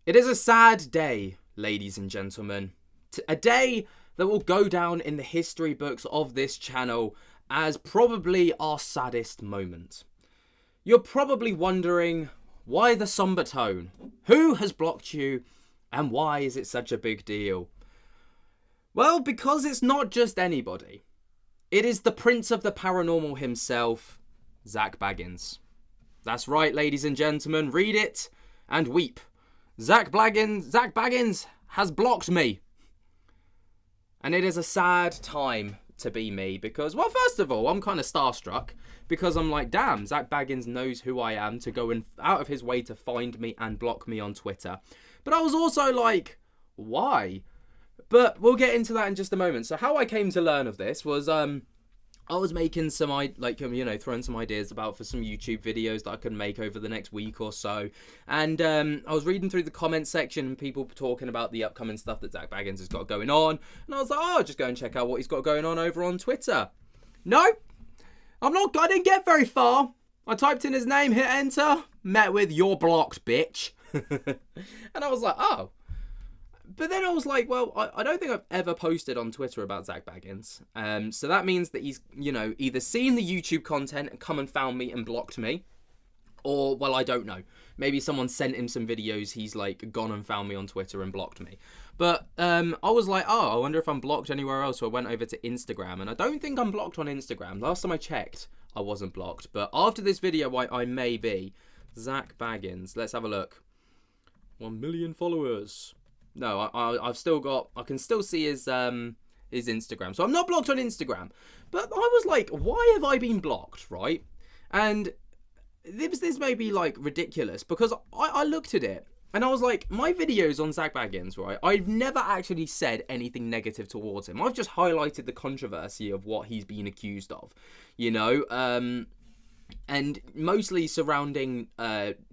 It is a sad day, ladies and gentlemen. A day that will go down in the history books of this channel as probably our saddest moment. You're probably wondering, why the somber tone? Who has blocked you? And why is it such a big deal? Well, because it's not just anybody. It is the prince of the paranormal himself, Zak Bagans. That's right, ladies and gentlemen, read it and weep. Zak Bagans has blocked me. And it is a sad time to be me because, well, first of all, I'm kind of starstruck because I'm like, damn, Zak Bagans knows who I am to go out of his way to find me and block me on Twitter. But I was also like, why? But we'll get into that in just a moment. So how I came to learn of this was, I was making some, throwing some ideas for some YouTube videos that I could make over the next week or so. And I was reading through the comment section and people talking about the upcoming stuff that Zak Bagans has got going on. And I was like, oh, I'll just go and check out what he's got going on over on Twitter. No, I didn't get very far. I typed in his name, hit enter, met with "you're blocked, bitch." And I was like, oh. But then I was like, well, I don't think I've ever posted on Twitter about Zak Bagans. So that means that he's, either seen the YouTube content and come and found me and blocked me. Or, well, I don't know. Maybe someone sent him some videos. He's like gone and found me on Twitter and blocked me. But I was like, oh, I wonder if I'm blocked anywhere else. So I went over to Instagram. And I don't think I'm blocked on Instagram. Last time I checked, I wasn't blocked. But after this video, I may be. Zak Bagans. Let's have a look. 1 million followers. No, I've still got. I can still see his Instagram, so I'm not blocked on Instagram. But I was like, why have I been blocked, right? And this may be like ridiculous because I looked at it and I was like, my videos on Zak Bagans, right? I've never actually said anything negative towards him. I've just highlighted the controversy of what he's been accused of, and mostly surrounding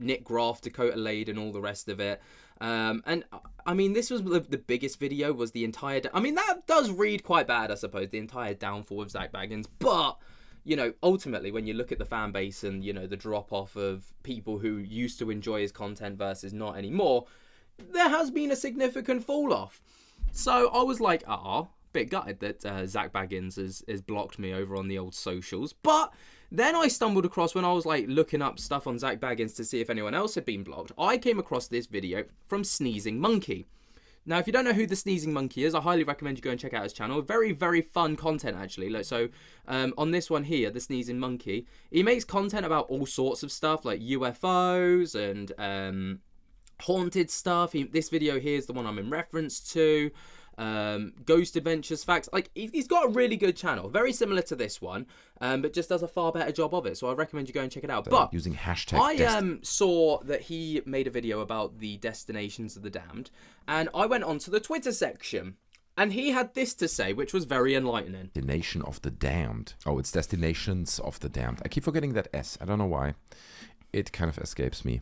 Nick Graff, Dakota Lade, and all the rest of it. And I mean, this was the biggest video, was the entire... I mean, that does read quite bad, I suppose, the entire downfall of Zak Bagans. But, ultimately, when you look at the fan base and, the drop-off of people who used to enjoy his content versus not anymore, there has been a significant fall-off. So I was like, bit gutted that Zak Bagans has blocked me over on the old socials. But then I stumbled across, when I was like looking up stuff on Zak Bagans to see if anyone else had been blocked, I came across this video from Sneezing Monkey. Now, if you don't know who the Sneezing Monkey is, I highly recommend you go and check out his channel. Very, very fun content, actually. On this one here, the Sneezing Monkey, he makes content about all sorts of stuff, like UFOs and haunted stuff. This video here is the one I'm in reference to. Ghost Adventures, facts. Like, he's got a really good channel, very similar to this one, but just does a far better job of it. So I recommend you go and check it out. But using hashtag I saw that he made a video about the destinations of the damned, and I went onto the Twitter section, and he had this to say, which was very enlightening. Destination of the Damned. Oh, it's Destinations of the Damned. I keep forgetting that S. I don't know why. It kind of escapes me.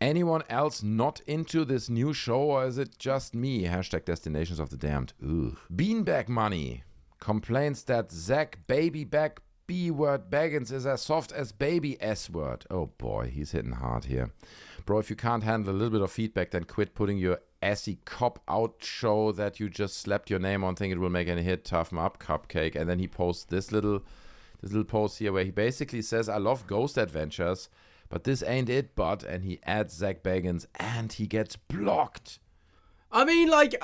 Anyone else not into this new show, or is it just me? Hashtag Destinations of the Damned. Ugh. Beanbag Money complains that Zak Baby Back B-word Bagans is as soft as baby S-word. Oh boy, he's hitting hard here. Bro, if you can't handle a little bit of feedback, then quit putting your assy cop-out show that you just slapped your name on, think it will make any hit, toughen up, cupcake. And then he posts this little post here where he basically says, I love ghost adventures, but this ain't it, bud. And he adds Zak Bagans, and he gets blocked. I mean, like,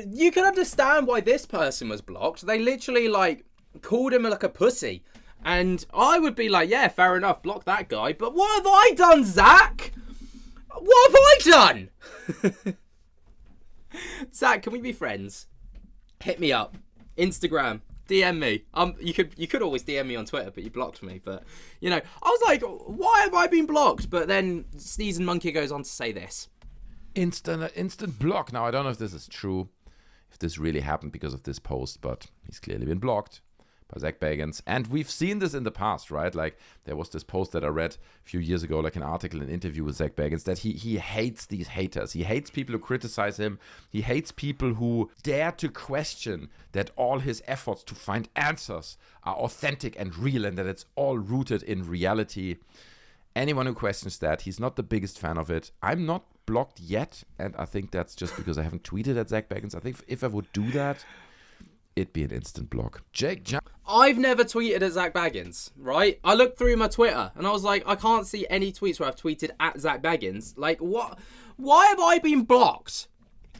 you can understand why this person was blocked. They literally, like, called him like a pussy. And I would be like, yeah, fair enough, block that guy. But what have I done, Zak? What have I done? Zak, can we be friends? Hit me up. Instagram. DM me. You could always DM me on Twitter, but you blocked me. But, you know, I was like, why have I been blocked? But then Sneezing Monkey goes on to say this. Instant block. Now, I don't know if this is true, if this really happened because of this post, but he's clearly been blocked by Zak Bagans. And we've seen this in the past, right? Like, there was this post that I read a few years ago, like an article, an interview with Zak Bagans, that he hates these haters. He hates people who criticize him. He hates people who dare to question that all his efforts to find answers are authentic and real and that it's all rooted in reality. Anyone who questions that, he's not the biggest fan of it. I'm not blocked yet, and I think that's just because I haven't tweeted at Zak Bagans. I think if I would do that, it'd be an instant block. I've never tweeted at Zak Bagans, right? I looked through my Twitter and I was like, I can't see any tweets where I've tweeted at Zak Bagans. Like, what? Why have I been blocked?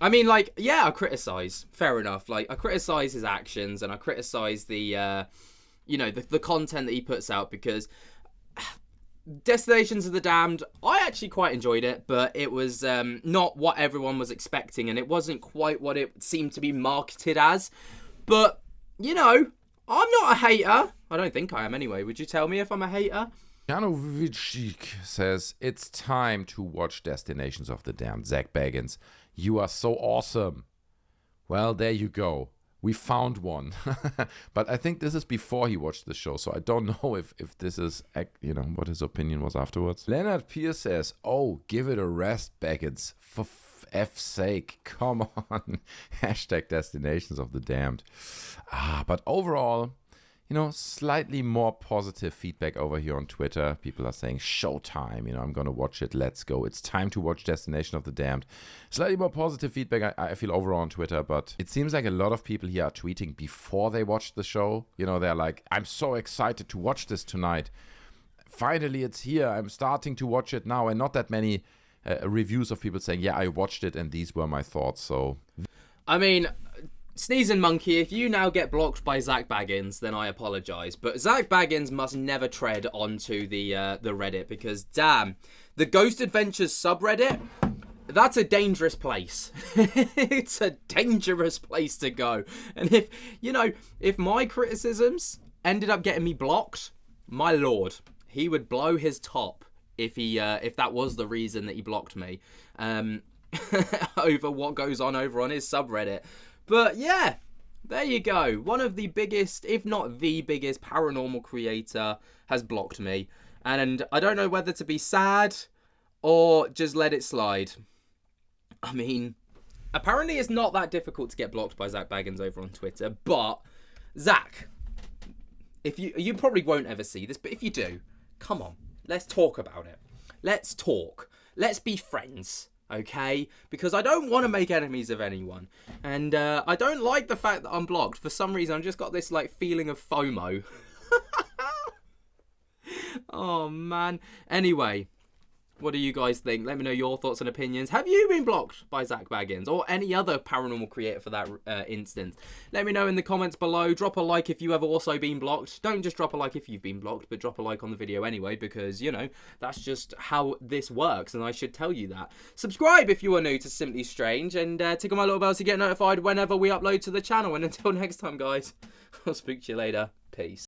I mean, like, yeah, I criticise. Fair enough. Like, I criticise his actions and I criticise the, the content that he puts out, because Destinations of the Damned, I actually quite enjoyed it, but it was not what everyone was expecting, and it wasn't quite what it seemed to be marketed as. But, I'm not a hater. I don't think I am anyway. Would you tell me if I'm a hater? Janovic says, it's time to watch Destinations of the Damned. Zak Bagans, you are so awesome. Well, there you go. We found one. But I think this is before he watched the show, so I don't know if this is, what his opinion was afterwards. Leonard Pierce says, oh, give it a rest, Bagans. For F's sake, come on. Hashtag Destinations of the Damned. But overall, slightly more positive feedback over here on Twitter. People are saying, showtime, I'm going to watch it. Let's go. It's time to watch Destination of the Damned. Slightly more positive feedback, I feel, overall on Twitter. But it seems like a lot of people here are tweeting before they watch the show. They're like, I'm so excited to watch this tonight. Finally, it's here. I'm starting to watch it now. And not that many reviews of people saying, yeah, I watched it and these were my thoughts. So, I mean, Sneezing Monkey, if you now get blocked by Zak Bagans, then I apologise. But Zak Bagans must never tread onto the Reddit, because, damn, the Ghost Adventures subreddit, that's a dangerous place. It's a dangerous place to go. And if my criticisms ended up getting me blocked, my lord, he would blow his top if that was the reason that he blocked me over what goes on over on his subreddit. But yeah, there you go. One of the biggest, if not the biggest, paranormal creator has blocked me. And I don't know whether to be sad or just let it slide. I mean, apparently it's not that difficult to get blocked by Zak Bagans over on Twitter. But, Zak, if you probably won't ever see this, but if you do, come on, let's talk about it. Let's talk. Let's be friends. Okay, because I don't want to make enemies of anyone, and I don't like the fact that I'm blocked. For some reason, I've just got this feeling of FOMO. Oh man. Anyway, what do you guys think? Let me know your thoughts and opinions. Have you been blocked by Zak Bagans or any other paranormal creator for that instance? Let me know in the comments below. Drop a like if you have also been blocked. Don't just drop a like if you've been blocked, but drop a like on the video anyway, because, that's just how this works, and I should tell you that. Subscribe if you are new to Simply Strange, and tickle my little bell to get notified whenever we upload to the channel. And until next time, guys, I'll speak to you later. Peace.